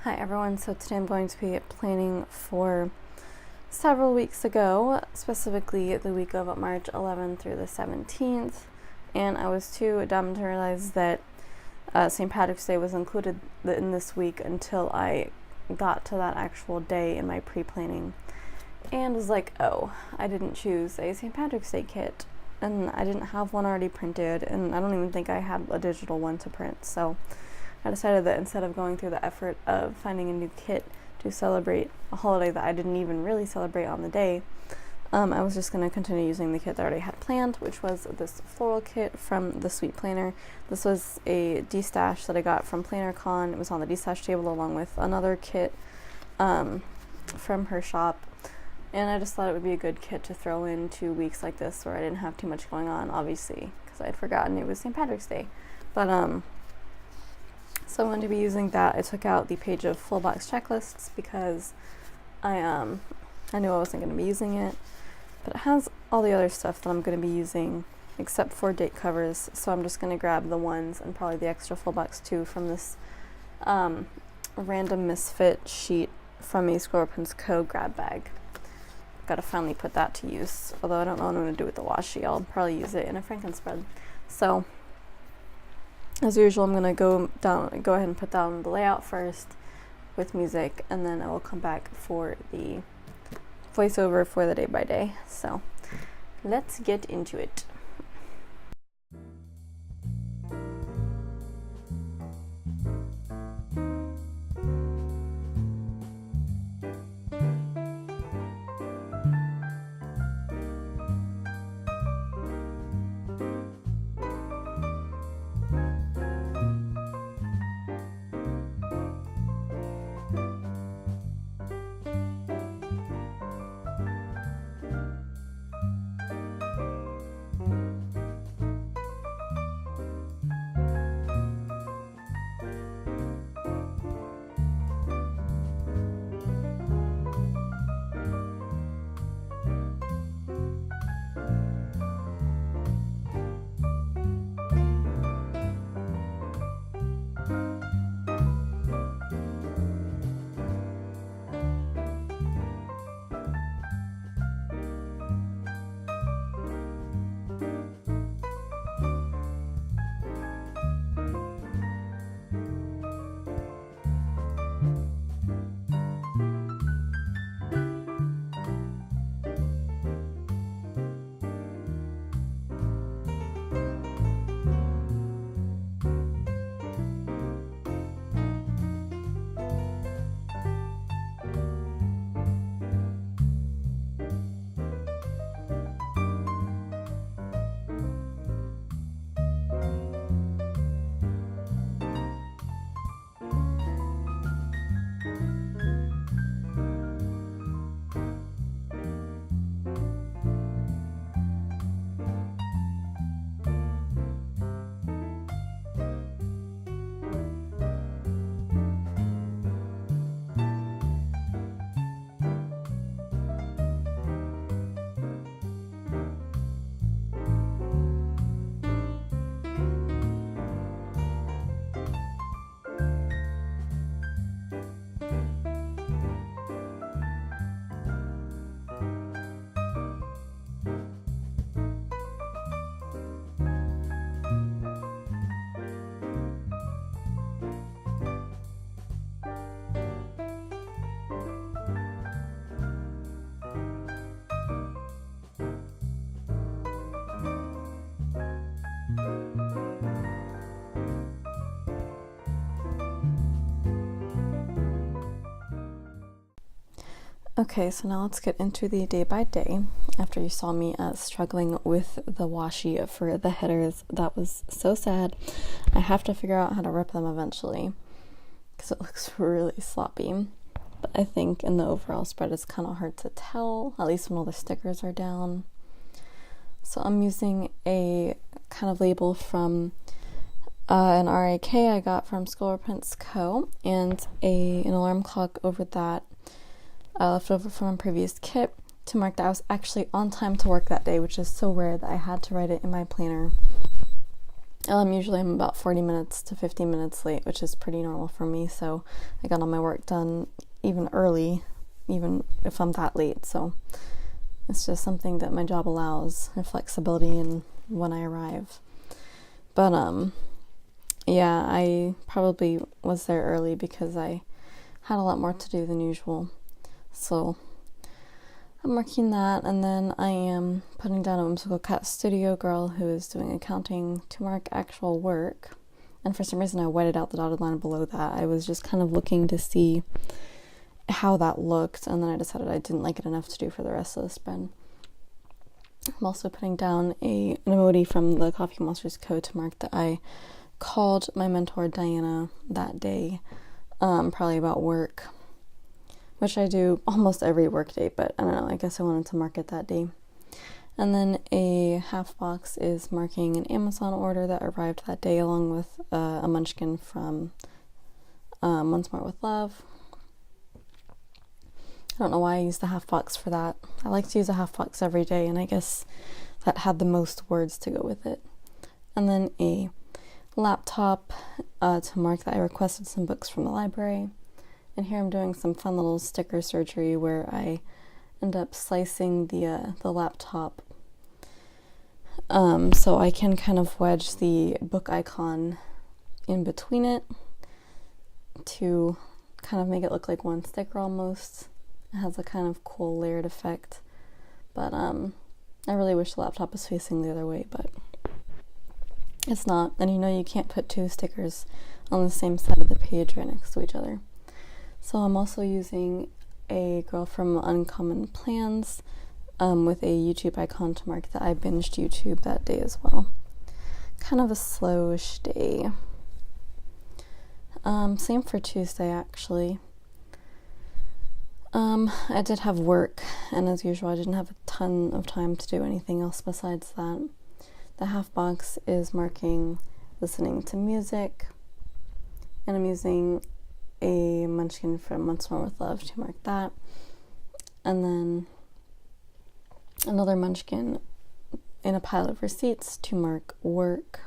Hi everyone, so today I'm going to be planning for several weeks ago, specifically the week of March 11th through the 17th, and I was too dumb to realize that St. Patrick's Day was included in this week until I got to that actual day in my pre-planning, and was like, oh, I didn't choose a St. Patrick's Day kit, and I didn't have one already printed, and I don't even think I had a digital one to print, so I decided that instead of going through the effort of finding a new kit to celebrate a holiday that I didn't even really celebrate on the day, I was just going to continue using the kit that I already had planned, which was this floral kit from the Sweet Planner. This was a D-stash that I got from PlannerCon. It was on the D-stash table along with another kit from her shop, and I just thought it would be a good kit to throw into weeks like this where I didn't have too much going on, obviously, because I had forgotten it was St. Patrick's Day. But so I'm going to be using that. I took out the page of full box checklists because I knew I wasn't going to be using it, but it has all the other stuff that I'm going to be using except for date covers, so I'm just going to grab the ones and probably the extra full box too from this random misfit sheet from a Squirrel Prince Co. grab bag. Got to finally put that to use, although I don't know what I'm going to do with the washi. I'll probably use it in a Franken spread. So as usual, I'm going to go ahead and put down the layout first with music, and then I will come back for the voiceover for the day by day. So let's get into it. Okay, so now let's get into the day by day. After you saw me struggling with the washi for the headers, that was so sad. I have to figure out how to rip them eventually because it looks really sloppy. But I think in the overall spread it's kind of hard to tell, at least when all the stickers are down. So I'm using a kind of label from an RAK I got from Squirrel Prince Co. and an alarm clock over that left over from a previous kit to mark that I was actually on time to work that day, which is so rare that I had to write it in my planner. Usually I'm about 40 minutes to 50 minutes late, which is pretty normal for me, so I got all my work done even early, even if I'm that late, so it's just something that my job allows, the flexibility in when I arrive. But, yeah, I probably was there early because I had a lot more to do than usual, so I'm working that, and then I am putting down a whimsical cat studio girl who is doing accounting to mark actual work. And for some reason I whited out the dotted line below that. I was just kind of looking to see how that looked, and then I decided I didn't like it enough to do for the rest of the spread. I'm also putting down an emoji from the Coffee Monsters Code to mark that I called my mentor Diana that day, probably about work, which I do almost every work day, but I don't know, I guess I wanted to mark it that day. And then a half box is marking an Amazon order that arrived that day, along with a munchkin from Once More with Love. I don't know why I used the half box for that. I like to use a half box every day, and I guess that had the most words to go with it. And then a laptop to mark that I requested some books from the library. And here I'm doing some fun little sticker surgery where I end up slicing the laptop so I can kind of wedge the book icon in between it to kind of make it look like one sticker almost. It has a kind of cool layered effect, but I really wish the laptop was facing the other way, but it's not. And you can't put two stickers on the same side of the page right next to each other. So I'm also using a girl from Uncommon Plans with a YouTube icon to mark that I binged YouTube that day as well. Kind of a slowish day. Same for Tuesday, actually. I did have work, and as usual, I didn't have a ton of time to do anything else besides that. The half box is marking listening to music, and I'm using a munchkin from Once More with Love to mark that, and then another munchkin in a pile of receipts to mark work.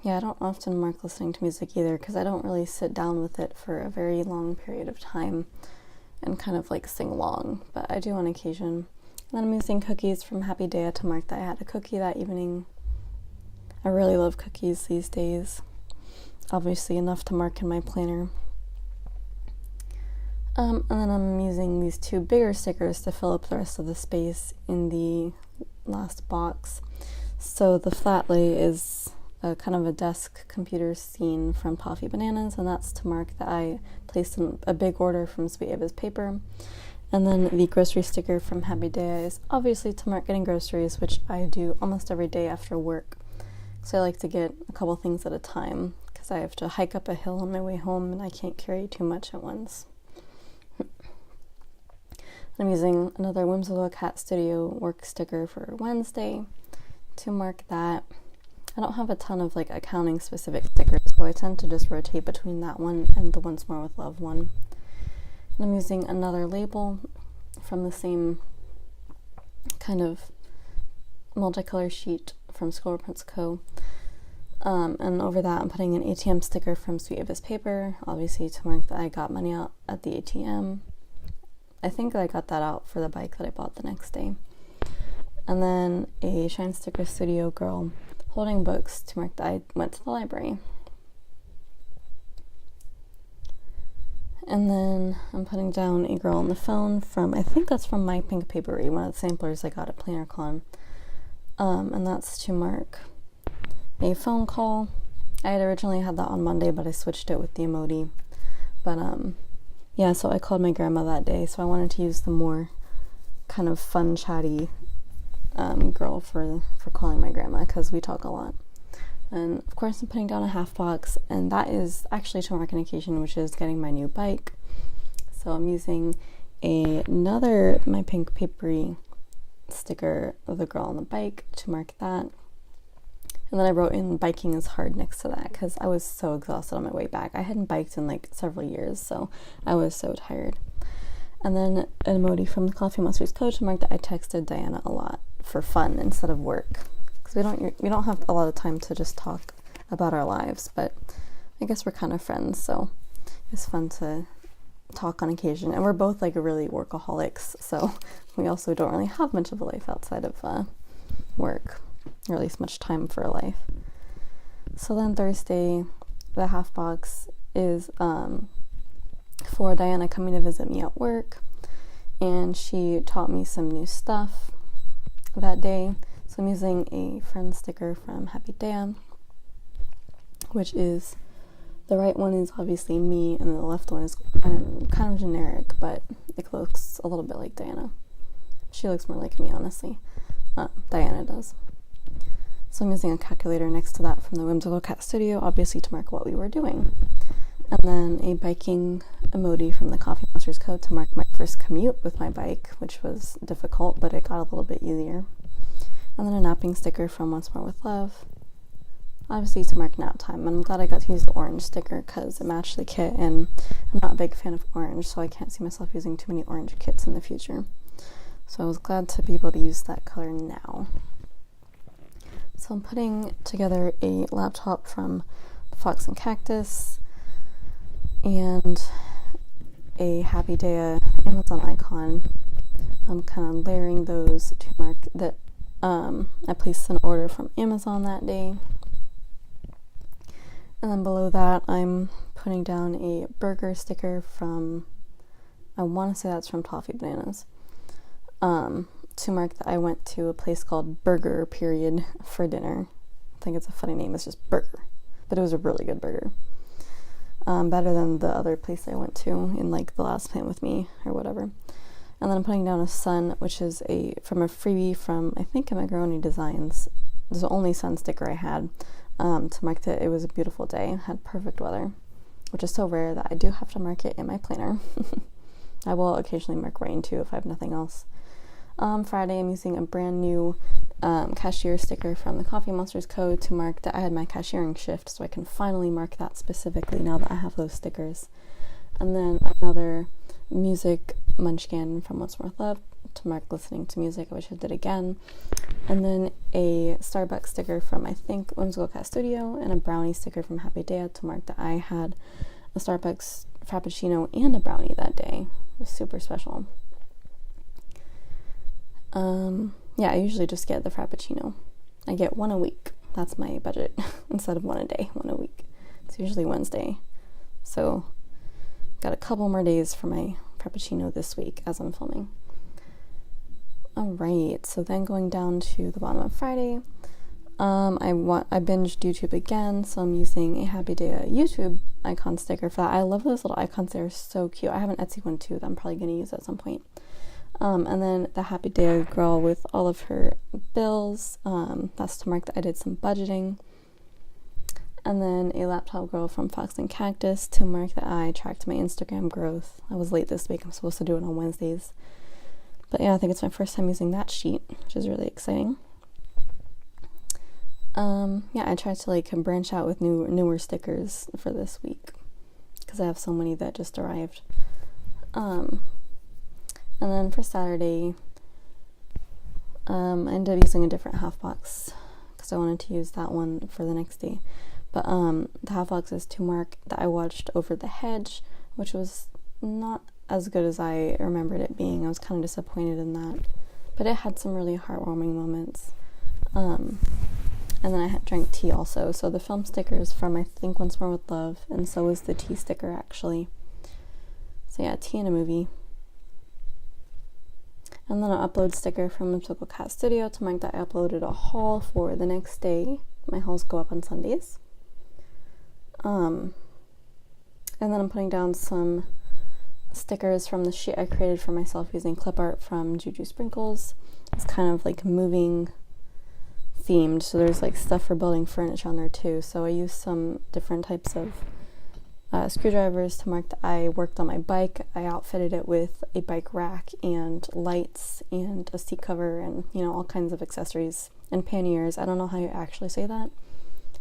Yeah, I don't often mark listening to music either because I don't really sit down with it for a very long period of time and kind of like sing along, but I do on occasion. And then I'm using cookies from Happy Day to mark that I had a cookie that evening. I really love cookies these days. Obviously enough to mark in my planner. And then I'm using these two bigger stickers to fill up the rest of the space in the last box. So the flat lay is kind of a desk computer scene from Toffee Bananas, and that's to mark that I placed in a big order from Sweet Ava's Paper. And then the grocery sticker from Happy Day is obviously to mark getting groceries, which I do almost every day after work. So I like to get a couple things at a time because I have to hike up a hill on my way home and I can't carry too much at once. I'm using another Whimsical Cat Studio work sticker for Wednesday to mark that. I don't have a ton of like accounting specific stickers, so I tend to just rotate between that one and the Once More with Love one. And I'm using another label from the same kind of multicolor sheet from School Prints Co. And over that I'm putting an ATM sticker from Sweet Ava's Paper, obviously to mark that I got money out at the ATM. I think I got that out for the bike that I bought the next day. And then a Shine Sticker Studio girl holding books to mark that I went to the library. And then I'm putting down a girl on the phone from, I think that's from My Pink Papery, one of the samplers I got at PlannerCon. And that's to mark a phone call. I had originally had that on Monday, but I switched it with the emoji. But yeah, so I called my grandma that day, so I wanted to use the more kind of fun, chatty girl for calling my grandma, because we talk a lot. And of course I'm putting down a half box, and that is actually to mark an occasion, which is getting my new bike. So I'm using another My Pink Papery sticker of the girl on the bike to mark that. And then I wrote in biking is hard next to that because I was so exhausted on my way back. I hadn't biked in like several years, so I was so tired. And then an emoji from the Coffee Monsters Coach to mark that I texted Diana a lot for fun instead of work. because we don't have a lot of time to just talk about our lives, but I guess we're kind of friends, so it's fun to talk on occasion. And we're both like really workaholics, so we also don't really have much of a life outside of work, or at least much time for a life. So then Thursday, the half box is for Diana coming to visit me at work, and she taught me some new stuff that day. So I'm using a friend sticker from Happy Day, which is, the right one is obviously me, and the left one is kind of generic, but it looks a little bit like Diana. She looks more like me, honestly. Diana does. So I'm using a calculator next to that from the Whimsical Cat Studio, obviously to mark what we were doing. And then a biking emoji from the Coffee Monsters Code to mark my first commute with my bike, which was difficult, but it got a little bit easier. And then a napping sticker from Once More With Love, obviously to mark nap time. And I'm glad I got to use the orange sticker because it matched the kit, and I'm not a big fan of orange, so I can't see myself using too many orange kits in the future. So I was glad to be able to use that color now. So I'm putting together a laptop from Fox and Cactus and a Happy Day Amazon icon. I'm kind of layering those to mark that I placed an order from Amazon that day. And then below that, I'm putting down a burger sticker from, I want to say that's from Toffee Bananas, to mark that I went to a place called Burger Period for dinner. I think it's a funny name, it's just burger, but it was a really good burger. Better than the other place I went to in like the last Plan With Me or whatever. And then I'm putting down a sun, which is from a freebie from, I think, Macaroni Designs. It was the only sun sticker I had, to mark that it was a beautiful day, had perfect weather, which is so rare that I do have to mark it in my planner. I will occasionally mark rain too if I have nothing else. Friday, I'm using a brand new cashier sticker from the Coffee Monsters Code to mark that I had my cashiering shift, so I can finally mark that specifically now that I have those stickers. And then another music munchkin from Once More With Love to mark listening to music. I wish I did again. And then a Starbucks sticker from, I think, Whimsical Cat Studio, and a brownie sticker from Happy Day to mark that I had a Starbucks Frappuccino and a brownie that day. It was super special. Yeah, I usually just get the Frappuccino. I get one a week. That's my budget. Instead of one a day, one a week. It's usually Wednesday. So, got a couple more days for my Frappuccino this week as I'm filming. Alright, so then going down to the bottom of Friday, I binged YouTube again, so I'm using a Happy Day YouTube icon sticker for that. I love those little icons, they're so cute. I have an Etsy one too that I'm probably going to use at some point. And then the Happy Day girl with all of her bills, that's to mark that I did some budgeting. And then a laptop girl from Fox and Cactus to mark that I tracked my Instagram growth. I was late this week, I'm supposed to do it on Wednesdays. But yeah, I think it's my first time using that sheet, which is really exciting. Yeah, I tried to like branch out with newer stickers for this week because I have so many that just arrived. And then for Saturday, I ended up using a different half box because I wanted to use that one for the next day. But the half box is to mark that I watched Over the Hedge, which was not as good as I remembered it being. I was kind of disappointed in that, but it had some really heartwarming moments. And then I drank tea also. So the film sticker is from, I think, Once More With Love, and so is the tea sticker actually. So yeah, tea and a movie. And then an upload sticker from Whimsical Cat Studio to mark that I uploaded a haul for the next day. My hauls go up on Sundays. And then I'm putting down some stickers from the sheet I created for myself using clip art from Juju Sprinkles. It's kind of like moving themed, so there's like stuff for building furniture on there too. So I used some different types of screwdrivers to mark that I worked on my bike. I outfitted it with a bike rack and lights and a seat cover and, you know, all kinds of accessories and panniers. I don't know how you actually say that,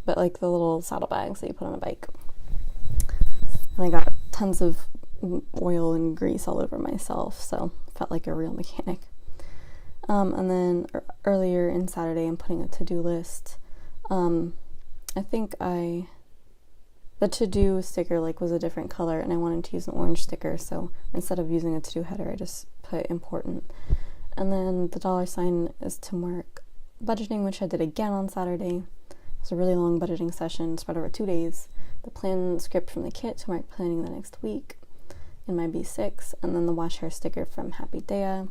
but like the little saddlebags that you put on a bike. And I got tons of oil and grease all over myself, so felt like a real mechanic. And then earlier in Saturday, I'm putting a to-do list. I think the to-do sticker was a different color, and I wanted to use an orange sticker, so instead of using a to-do header, I just put important. And then the $sign is to mark budgeting, which I did again on Saturday. It was a really long budgeting session spread over 2 days. The plan script from the kit to mark planning the next week in my B6, and then the wash hair sticker from Happy Dea.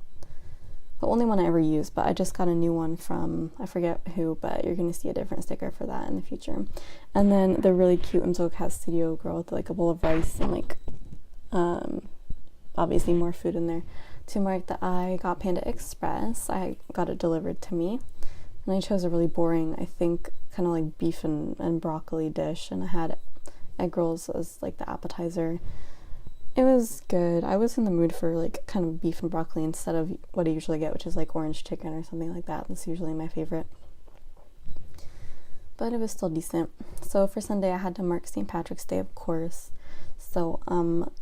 The only one I ever used, but I just got a new one from, I forget who, but you're going to see a different sticker for that in the future. And then the really cute Umzo Cat Studio girl with a bowl of rice and obviously more food in there. To mark that I got Panda Express, I got it delivered to me. And I chose a really boring, I think, kind of beef and broccoli dish, and I had egg rolls as the appetizer. It was good. I was in the mood for kind of beef and broccoli instead of what I usually get, which is orange chicken or something like that. That's usually my favorite. But it was still decent. So for Sunday, I had to mark St. Patrick's Day, of course. So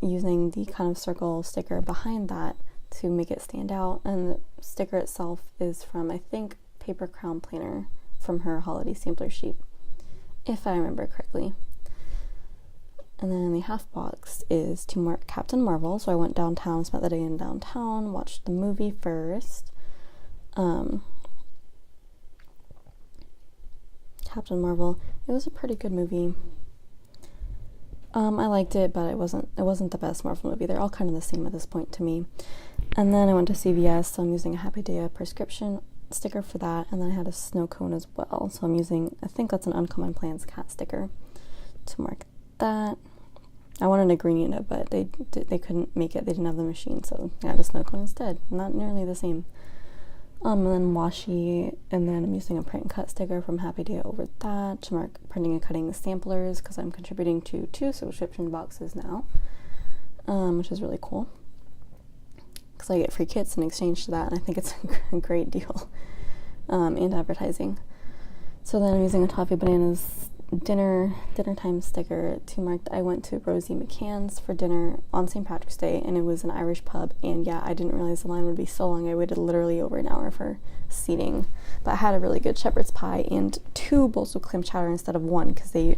using the kind of circle sticker behind that to make it stand out. And the sticker itself is from, I think, Paper Crown Planner from her holiday sampler sheet, if I remember correctly. And then the half box is to mark Captain Marvel. So I went downtown, spent the day in downtown, watched the movie first. Captain Marvel, it was a pretty good movie. I liked it, but it wasn't the best Marvel movie. They're all kind of the same at this point to me. And then I went to CVS, so I'm using a Happy Dea prescription sticker for that, and then I had a snow cone as well. So I'm using, I think that's an Uncommon Plans cat sticker to mark that. I wanted a green unit, but they couldn't make it. They didn't have the machine, so I had a snow cone instead. Not nearly the same. And then washi, and then I'm using a print and cut sticker from Happy Dea over that to mark printing and cutting the samplers, because I'm contributing to 2 subscription boxes now, which is really cool, because I get free kits in exchange to that, and I think it's a great deal, and advertising. So then I'm using a Toffee Bananas dinner time sticker to mark that I went to Rosie McCann's for dinner on St. Patrick's Day, and it was an Irish pub, and yeah, I didn't realize the line would be so long. I waited literally over an hour for seating, but I had a really good shepherd's pie and 2 bowls of clam chowder instead of 1, because they,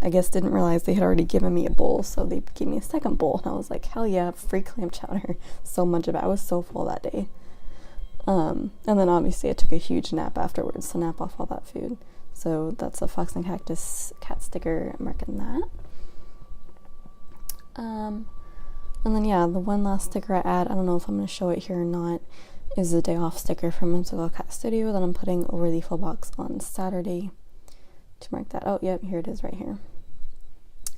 I guess, didn't realize they had already given me a bowl, so they gave me a second bowl, and I was like, hell yeah, free clam chowder. So much of it. I was so full that day. And then obviously I took a huge nap afterwards to nap off all that food. So that's a Fox and Cactus cat sticker marking that. And then yeah, the one last sticker I add, I don't know if I'm going to show it here or not, is the day off sticker from Whimsical Cat Studio that I'm putting over the full box on Saturday to mark that. Oh, yep, here it is right here.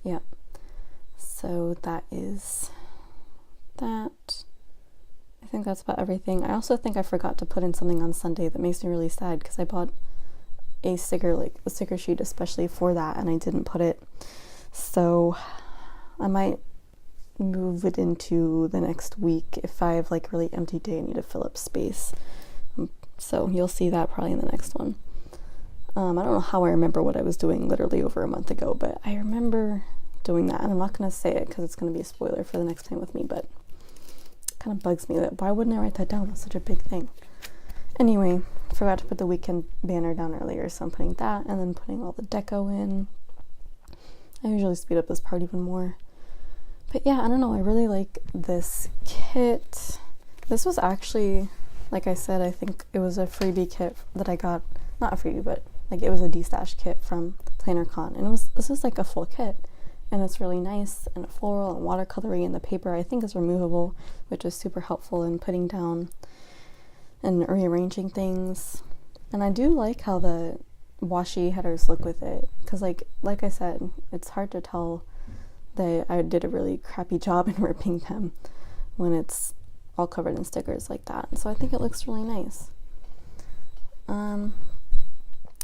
Yep. So that is that. I think that's about everything. I also think I forgot to put in something on Sunday that makes me really sad, because I bought a sticker, a sticker sheet especially for that, and I didn't put it. So I might move it into the next week if I have really empty day and need to fill up space. So you'll see that probably in the next one. I don't know how I remember what I was doing literally over a month ago, but I remember doing that, and I'm not going to say it because it's going to be a spoiler for the next time with me, but it kind of bugs me that why wouldn't I write that down? That's such a big thing. Anyway, forgot to put the weekend banner down earlier, so I'm putting that, and then putting all the deco in. I usually speed up this part even more. But yeah, I don't know, I really like this kit. This was actually, like I said, I think it was a freebie kit that I got, not a freebie, but it was a de-stash kit from PlannerCon, and this is a full kit, and it's really nice, and floral and watercolory, and the paper I think is removable, which is super helpful in putting down and rearranging things. And I do like how the washi headers look with it, because like I said, it's hard to tell that I did a really crappy job in ripping them when it's all covered in stickers like that. So I think it looks really nice.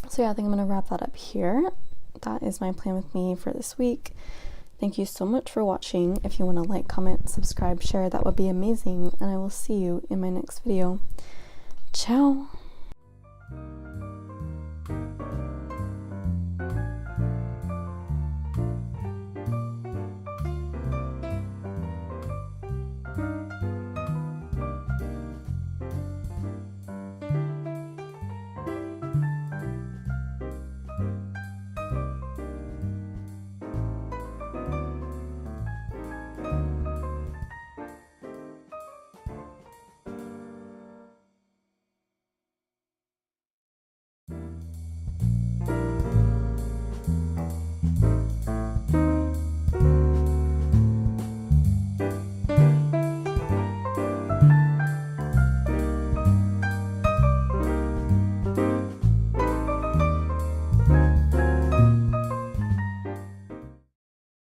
So yeah, I think I'm gonna wrap that up here. That is my plan with me for this week. Thank you so much for watching. If you want to like, comment, subscribe, share, that would be amazing, and I will see you in my next video. Ciao!